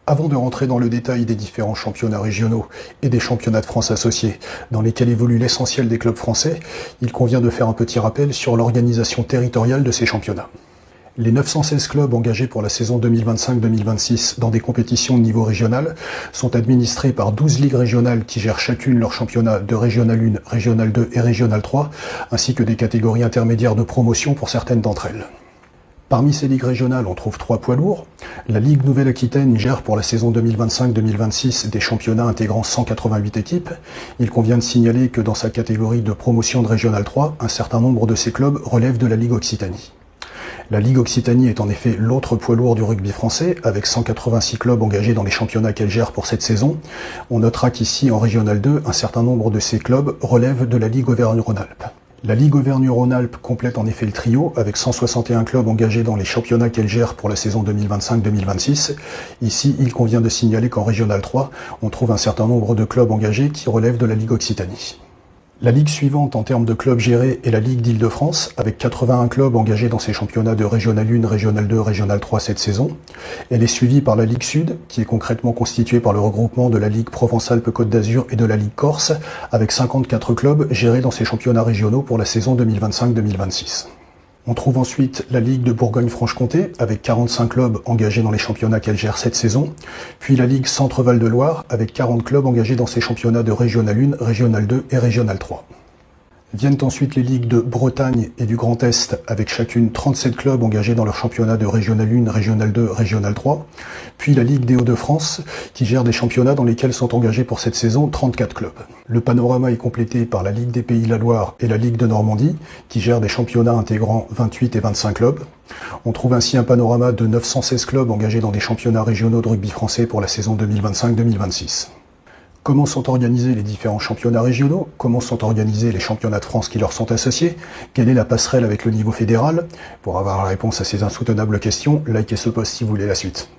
Avant de rentrer dans le détail des différents championnats régionaux et des championnats de France associés, dans lesquels évolue l'essentiel des clubs français, il convient de faire un petit rappel sur l'organisation territoriale de ces championnats. Les 916 clubs engagés pour la saison 2025-2026 dans des compétitions de niveau régional sont administrés par 12 ligues régionales qui gèrent chacune leur championnat de Régional 1, Régional 2 et Régional 3, ainsi que des catégories intermédiaires de promotion pour certaines d'entre elles. Parmi ces ligues régionales, on trouve 3 poids lourds. La Ligue Nouvelle-Aquitaine gère pour la saison 2025-2026 des championnats intégrant 188 équipes. Il convient de signaler que dans sa catégorie de promotion de Régional 3, un certain nombre de ces clubs relèvent de la Ligue Occitanie. La Ligue Occitanie est en effet l'autre poids lourd du rugby français, avec 186 clubs engagés dans les championnats qu'elle gère pour cette saison. On notera qu'ici, en Régional 2, un certain nombre de ces clubs relèvent de la Ligue Auvergne-Rhône-Alpes. La Ligue Auvergne-Rhône-Alpes complète en effet le trio, avec 161 clubs engagés dans les championnats qu'elle gère pour la saison 2025-2026. Ici, il convient de signaler qu'en Régional 3, on trouve un certain nombre de clubs engagés qui relèvent de la Ligue Occitanie. La ligue suivante en termes de clubs gérés est la Ligue d'Île-de-France, avec 81 clubs engagés dans ces championnats de Régional 1, Régional 2, Régional 3 cette saison. Elle est suivie par la Ligue Sud, qui est concrètement constituée par le regroupement de la Ligue Provence-Alpes-Côte d'Azur et de la Ligue Corse, avec 54 clubs gérés dans ces championnats régionaux pour la saison 2025-2026. On trouve ensuite la Ligue de Bourgogne-Franche-Comté, avec 45 clubs engagés dans les championnats qu'elle gère cette saison, puis la Ligue Centre-Val de Loire, avec 40 clubs engagés dans ses championnats de Régional 1, Régional 2 et Régional 3. Viennent ensuite les ligues de Bretagne et du Grand Est, avec chacune 37 clubs engagés dans leur championnat de Régional 1, Régional 2, Régional 3, puis la Ligue des Hauts-de-France, qui gère des championnats dans lesquels sont engagés pour cette saison 34 clubs. Le panorama est complété par la Ligue des Pays de la Loire et la Ligue de Normandie, qui gèrent des championnats intégrant 28 et 25 clubs. On trouve ainsi un panorama de 916 clubs engagés dans des championnats régionaux de rugby français pour la saison 2025-2026. Comment sont organisés les différents championnats régionaux? Comment sont organisés les championnats de France qui leur sont associés? Quelle est la passerelle avec le niveau fédéral? Pour avoir la réponse à ces insoutenables questions, likez ce post si vous voulez la suite.